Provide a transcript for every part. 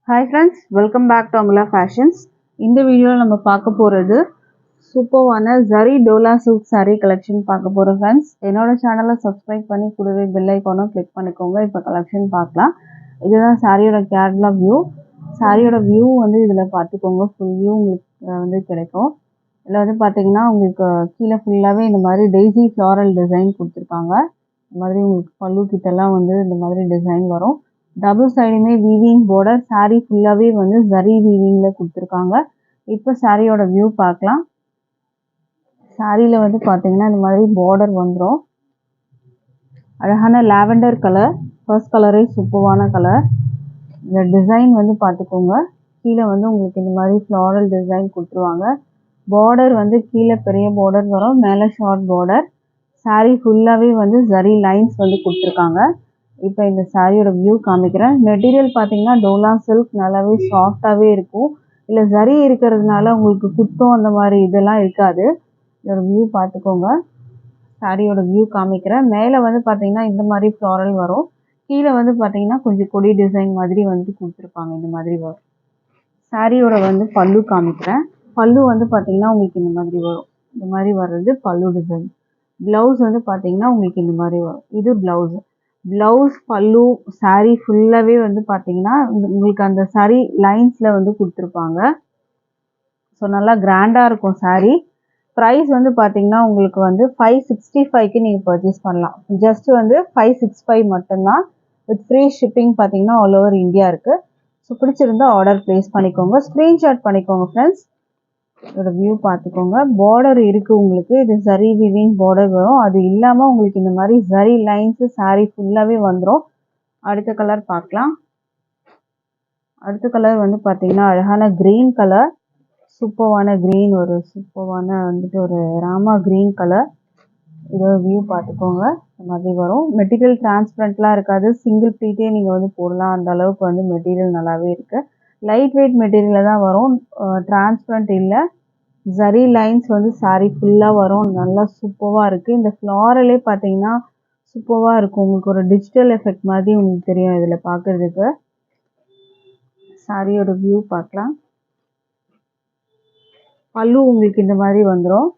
Hi friends, welcome back to Amula Fashions. இந்த வீடியோல நம்ம பார்க்க போறது சூப்பரான zari Dola silk saree collection பார்க்க போறோம் friends. என்னோட சேனலை subscribe பண்ணி கூடவே bell icon கிளிக் பண்ணிக்கோங்க. இப்போ collection பார்க்கலாம். இதுதான் சாரியோட கேட்லாக் வியூ. சாரியோட வியூ வந்து இதுல பார்த்துக்கோங்க. ஃபுல் வியூ உங்களுக்கு வந்து கிடைக்கும். இதுல வந்து பாத்தீங்கன்னா உங்களுக்கு கீழே ஃபுல்லாவே இந்த மாதிரி டெய்ஸி ஃப்ளாரல் டிசைன் கொடுத்துருக்காங்க. இந்த மாதிரி உங்களுக்கு பல்லு கிட்டலாம் வந்து இந்த மாதிரி டிசைன் வரும். டபுள் சைடுமே வீவிங் border saree ஃபுல்லாவே வந்து ஜரி வீவிங்ல கொடுத்துருக்காங்க. இப்போ சாரியோட வியூ பார்க்கலாம். சாரியில வந்து பாத்தீங்கன்னா இந்த மாதிரி border வந்துடும். அழகான லாவெண்டர் கலர், ஃபர்ஸ்ட் கலரே சூப்பரான கலர். இந்த டிசைன் வந்து பார்த்துக்கோங்க. கீழே வந்து உங்களுக்கு இந்த மாதிரி ஃப்ளாரல் டிசைன் கொடுத்துருவாங்க. பார்டர் வந்து கீழே பெரிய பார்டர் வரும், மேலே ஷார்ட் பார்டர். saree ஃபுல்லாவே வந்து ஜரி லைன்ஸ் வந்து கொடுத்துருக்காங்க. இப்போ இந்த சாரியோட வியூ காமிக்கிறேன். மெட்டீரியல் பார்த்தீங்கன்னா டோலா சில்க் நல்லாவே சாஃப்டாகவே இருக்கும். இல்லை ஜரி இருக்கிறதுனால உங்களுக்கு குத்தம் அந்த மாதிரி இதெல்லாம் இருக்காது. இதோட வியூ பார்த்துக்கோங்க. சாரியோட வியூ காமிக்கிறேன். மேலே வந்து பார்த்தீங்கன்னா இந்த மாதிரி ஃப்ளாரல் வரும். கீழே வந்து பார்த்தீங்கன்னா கொஞ்சம் கொடி டிசைன் மாதிரி வந்து கொடுத்துருப்பாங்க. இந்த மாதிரி வரும். சாரியோட வந்து பல்லு காமிக்கிறேன். பல்லு வந்து பார்த்தீங்கன்னா உங்களுக்கு இந்த மாதிரி வரும். இந்த மாதிரி வர்றது பல்லு டிசைன். ப்ளவுஸ் வந்து பார்த்தீங்கன்னா உங்களுக்கு இந்த மாதிரி வரும். இது ப்ளவுஸ். ப்ளவுஸ் பல்லு saree ஃபுல்லாகவே வந்து பார்த்தீங்கன்னா உங்களுக்கு அந்த saree லைன்ஸில் வந்து கொடுத்துருப்பாங்க. ஸோ நல்லா கிராண்டாக இருக்கும் saree. ப்ரைஸ் வந்து பார்த்தீங்கன்னா உங்களுக்கு வந்து 565க்கு நீங்கள் பர்ச்சேஸ் பண்ணலாம். ஜஸ்ட் வந்து 565 மட்டும்தான். வித் ஃப்ரீ ஷிப்பிங் பார்த்தீங்கன்னா ஆல் ஓவர் இந்தியா இருக்குது. ஸோ பிடிச்சிருந்தா ஆர்டர் ப்ளேஸ் பண்ணிக்கோங்க. ஸ்க்ரீன்ஷாட் பண்ணிக்கோங்க ஃப்ரெண்ட்ஸ். இதோட வியூ பார்த்துக்கோங்க. பார்டர் இருக்குது உங்களுக்கு. இது ஜரி வீவிங் பார்டர் வரும். அது இல்லாமல் உங்களுக்கு இந்த மாதிரி ஜரி லைன்ஸு saree ஃபுல்லாகவே வந்துடும். அடுத்த கலர் பார்க்கலாம். அடுத்த கலர் வந்து பார்த்தீங்கன்னா அழகான க்ரீன் கலர். சூப்பரான க்ரீன், ஒரு சூப்பரான வந்துட்டு ஒரு ராமா க்ரீன் கலர். இதோட வியூ பார்த்துக்கோங்க. இந்த மாதிரி வரும். மெட்டீரியல் டிரான்ஸ்பரண்ட்லாம் இருக்காது. சிங்கிள் ப்ளீட்டே நீங்கள் வந்து போடலாம். அந்த அளவுக்கு வந்து மெட்டீரியல் நல்லாவே இருக்குது. லைட் வெயிட் மெட்டீரியலில் தான் வரும். டிரான்ஸ்பரண்ட் இல்லை. ஜரி லைன்ஸ் வந்து saree ஃபுல்லாக வரும். நல்லா சூப்பராக இருக்குது. இந்த ஃப்ளாரலே பார்த்தீங்கன்னா சூப்பராக இருக்கும். உங்களுக்கு ஒரு டிஜிட்டல் எஃபெக்ட் மாதிரி உங்களுக்கு தெரியும் இதில் பார்க்குறதுக்கு. சாரியோட வியூ பார்க்கலாம். பல்லு உங்களுக்கு இந்த மாதிரி வந்துடும்.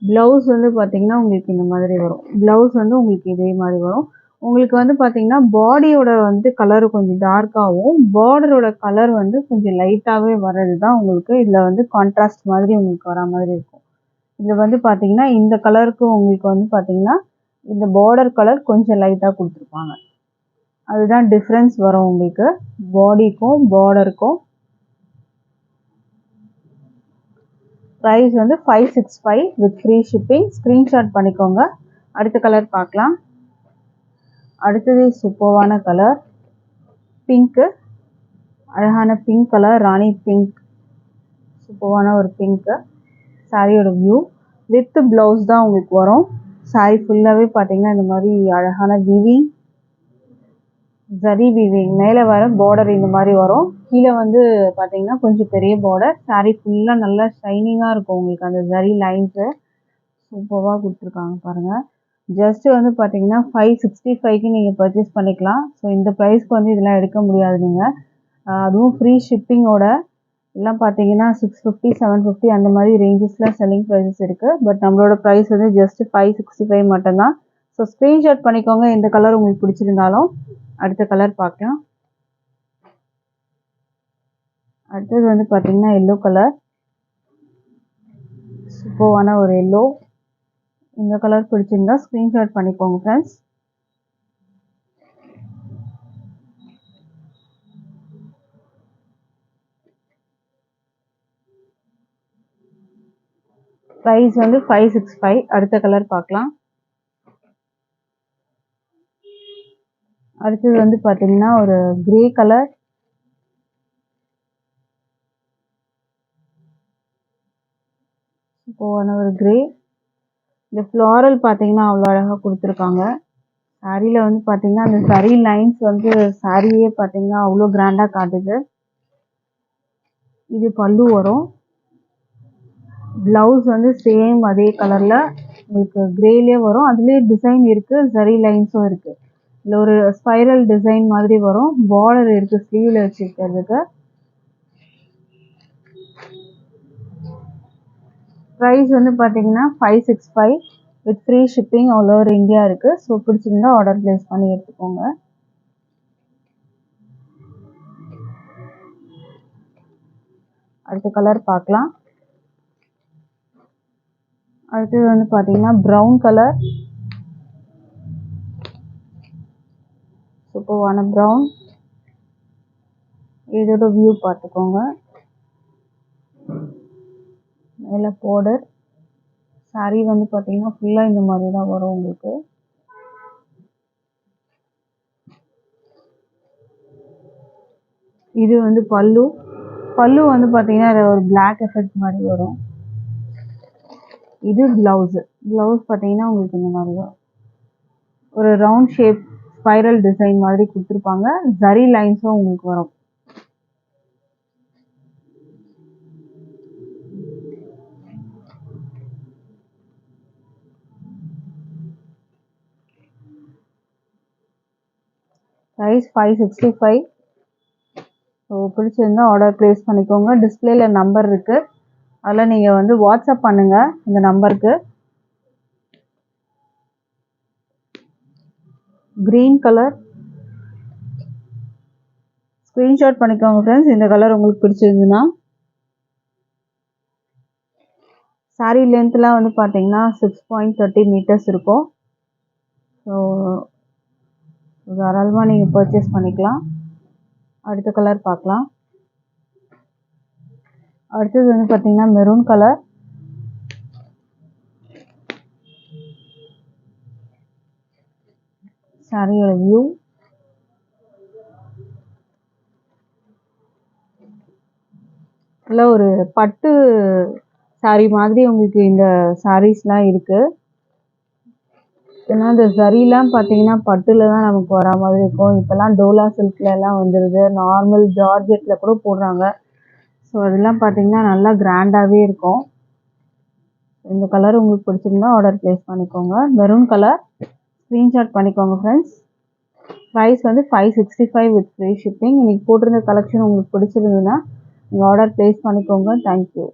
ப்ளவுஸ் வந்து பார்த்தீங்கன்னா உங்களுக்கு இந்த மாதிரி வரும். ப்ளவுஸ் வந்து உங்களுக்கு இதே மாதிரி வரும். உங்களுக்கு வந்து பார்த்தீங்கன்னா பாடியோட வந்து கலர் கொஞ்சம் டார்க்காகவும் பார்டரோட கலர் வந்து கொஞ்சம் லைட்டாகவே வர்றது தான் உங்களுக்கு இதில் வந்து கான்ட்ராஸ்ட் மாதிரி உங்களுக்கு வர மாதிரி இருக்கும். இதில் வந்து பார்த்தீங்கன்னா இந்த கலருக்கு உங்களுக்கு வந்து பார்த்தீங்கன்னா இந்த பார்டர் கலர் கொஞ்சம் லைட்டாக கொடுத்துருப்பாங்க. அதுதான் டிஃப்ரென்ஸ் வரும் உங்களுக்கு பாடிக்கும் பார்டருக்கும். ப்ரைஸ் வந்து 565 வித் ஃப்ரீ ஷிப்பிங். ஸ்க்ரீன்ஷாட் பண்ணிக்கோங்க. அடுத்த கலர் பார்க்கலாம். அடுத்தது சூப்பரான கலர் பிங்க்கு. அழகான பிங்க் கலர், ராணி பிங்க். சூப்பரான ஒரு பிங்க்கு. சாரியோட வியூ வித் ப்ளவுஸ் தான் உங்களுக்கு வரும். saree ஃபுல்லாகவே பார்த்தீங்கன்னா இந்த மாதிரி அழகான வீவிங், ஜரி வீவிங். மேலே வர பார்டர் இந்த மாதிரி வரும். கீழே வந்து பார்த்தீங்கன்னா கொஞ்சம் பெரிய பார்டர். saree ஃபுல்லாக நல்லா ஷைனிங்காக இருக்கும். உங்களுக்கு அந்த ஜரி லைன்ஸு சூப்பராக கொடுத்துருக்காங்க பாருங்கள். ஜஸ்ட்டு வந்து பார்த்தீங்கன்னா 565க்கு நீங்கள் பர்ச்சேஸ் பண்ணிக்கலாம். ஸோ இந்த ப்ரைஸ்க்கு வந்து இதெல்லாம் எடுக்க முடியாது நீங்கள். அதுவும் ஃப்ரீ ஷிப்பிங்கோட. எல்லாம் பார்த்தீங்கன்னா 650 750 அந்த மாதிரி ரேஞ்சஸில் செல்லிங் ப்ரைஸஸ் இருக்குது. பட் நம்மளோட ப்ரைஸ் வந்து ஜஸ்ட் 565 மட்டும்தான். ஸோ ஸ்க்ரீன்ஷாட் பண்ணிக்கோங்க எந்த கலர் உங்களுக்கு பிடிச்சிருந்தாலும். அடுத்த கலர் பார்க்கலாம். அடுத்தது வந்து பார்த்தீங்கன்னா எல்லோ கலர். சூப்பரான ஒரு எல்லோ. இந்த கலர் பிடிச்சிருந்தா ஸ்க்ரீன்ஷாட் பண்ணிக்கோங்க ஃப்ரெண்ட்ஸ். ப்ரைஸ் வந்து 565. அடுத்த கலர் பார்க்கலாம். அடுத்தது வந்து பார்த்தீங்கன்னா ஒரு கிரே கலர். சூப்பரான ஒரு கிரே. இந்த ஃப்ளாரல் பார்த்தீங்கன்னா அவ்வளோ அழகாக கொடுத்துருக்காங்க. சாரியில் வந்து பார்த்தீங்கன்னா அந்த சரி லைன்ஸ் வந்து சாரியே பார்த்தீங்கன்னா அவ்வளோ கிராண்டாக காட்டுது. இது பல்லு வரும். ப்ளவுஸ் வந்து சேம் அதே கலரில் உங்களுக்கு கிரேலே வரும். அதுலேயே டிசைன் இருக்குது, ஜரி லைன்ஸும் இருக்குது. இதில் ஒரு ஸ்பைரல் டிசைன் மாதிரி வரும். பார்டர் இருக்குது ஸ்லீவில் வச்சுருக்கிறதுக்கு. ப்ரைஸ் வந்து பார்த்தீங்கன்னா 565 with free shipping all over India இருக்குது. ஸோ பிடிச்சிருந்தா ஆர்டர் ப்ளேஸ் பண்ணி எடுத்துக்கோங்க. அடுத்த கலர் பார்க்கலாம். அடுத்தது வந்து பார்த்தீங்கன்னா ப்ரௌன் கலர், சூப்பர்வான ப்ரௌன். இதோட வியூ பார்த்துக்கோங்க. மேலே பார்டர். சாரீ வந்து பார்த்தீங்கன்னா ஃபுல்லாக இந்த மாதிரி தான் வரும் உங்களுக்கு. இது வந்து பல்லு. பல்லு வந்து பார்த்தீங்கன்னா ஒரு பிளாக் எஃபெக்ட் மாதிரி வரும். இது ப்ளவுஸு. ப்ளவுஸ் பார்த்தீங்கன்னா உங்களுக்கு இந்த மாதிரி வரும். ஒரு ரவுண்ட் ஷேப் ஸ்பைரல் டிசைன் மாதிரி கொடுத்துருப்பாங்க. ஜரி லைன்ஸும் உங்களுக்கு வரும். ப்ரைஸ் 565. ஸோ பிடிச்சிருந்தா ஆர்டர் ப்ளேஸ் பண்ணிக்கோங்க. டிஸ்பிளேல நம்பர் இருக்குது, அதில் நீங்கள் வந்து வாட்ஸ்அப் பண்ணுங்கள் இந்த நம்பருக்கு. க்ரீன் கலர் ஸ்க்ரீன்ஷாட் பண்ணிக்கோங்க ஃப்ரெண்ட்ஸ். இந்த கலர் உங்களுக்கு பிடிச்சிருந்துன்னா. சாரீ லென்த்லாம் வந்து பார்த்தீங்கன்னா 6.30 மீட்டர்ஸ் இருக்கும். ஸோ தாராளமாக நீங்கள் பர்ச்சேஸ் பண்ணிக்கலாம். அடுத்த கலர் பார்க்கலாம். அடுத்தது வந்து பார்த்தீங்கன்னா மெரூன் கலர். சாரியோட வியூ. இல்லை ஒரு பட்டு சாரீ மாதிரி உங்களுக்கு இந்த சாரீஸ்லாம் இருக்குது. ஏன்னா இந்த சரிலாம் பார்த்தீங்கன்னா பட்டில் தான் நமக்கு வரா மாதிரி இருக்கும். இப்போல்லாம் டோலா சில்கில் எல்லாம் வந்துடுது. நார்மல் ஜார்ஜெட்டில் கூட போடுறாங்க. ஸோ அதெல்லாம் பார்த்தீங்கன்னா நல்லா கிராண்டாகவே இருக்கும். இந்த கலர் உங்களுக்கு பிடிச்சிருந்தா ஆர்டர் ப்ளேஸ் பண்ணிக்கோங்க. மெரூன் கலர் ஸ்க்ரீன்ஷாட் பண்ணிக்கோங்க ஃப்ரெண்ட்ஸ். ப்ரைஸ் வந்து 565 வித் ஃப்ரீ ஷிப்பிங். இன்றைக்கி போட்டிருந்த கலெக்ஷன் உங்களுக்கு பிடிச்சிருந்ததுன்னா நீங்கள் ஆர்டர் ப்ளேஸ் பண்ணிக்கோங்க. தேங்க்யூ.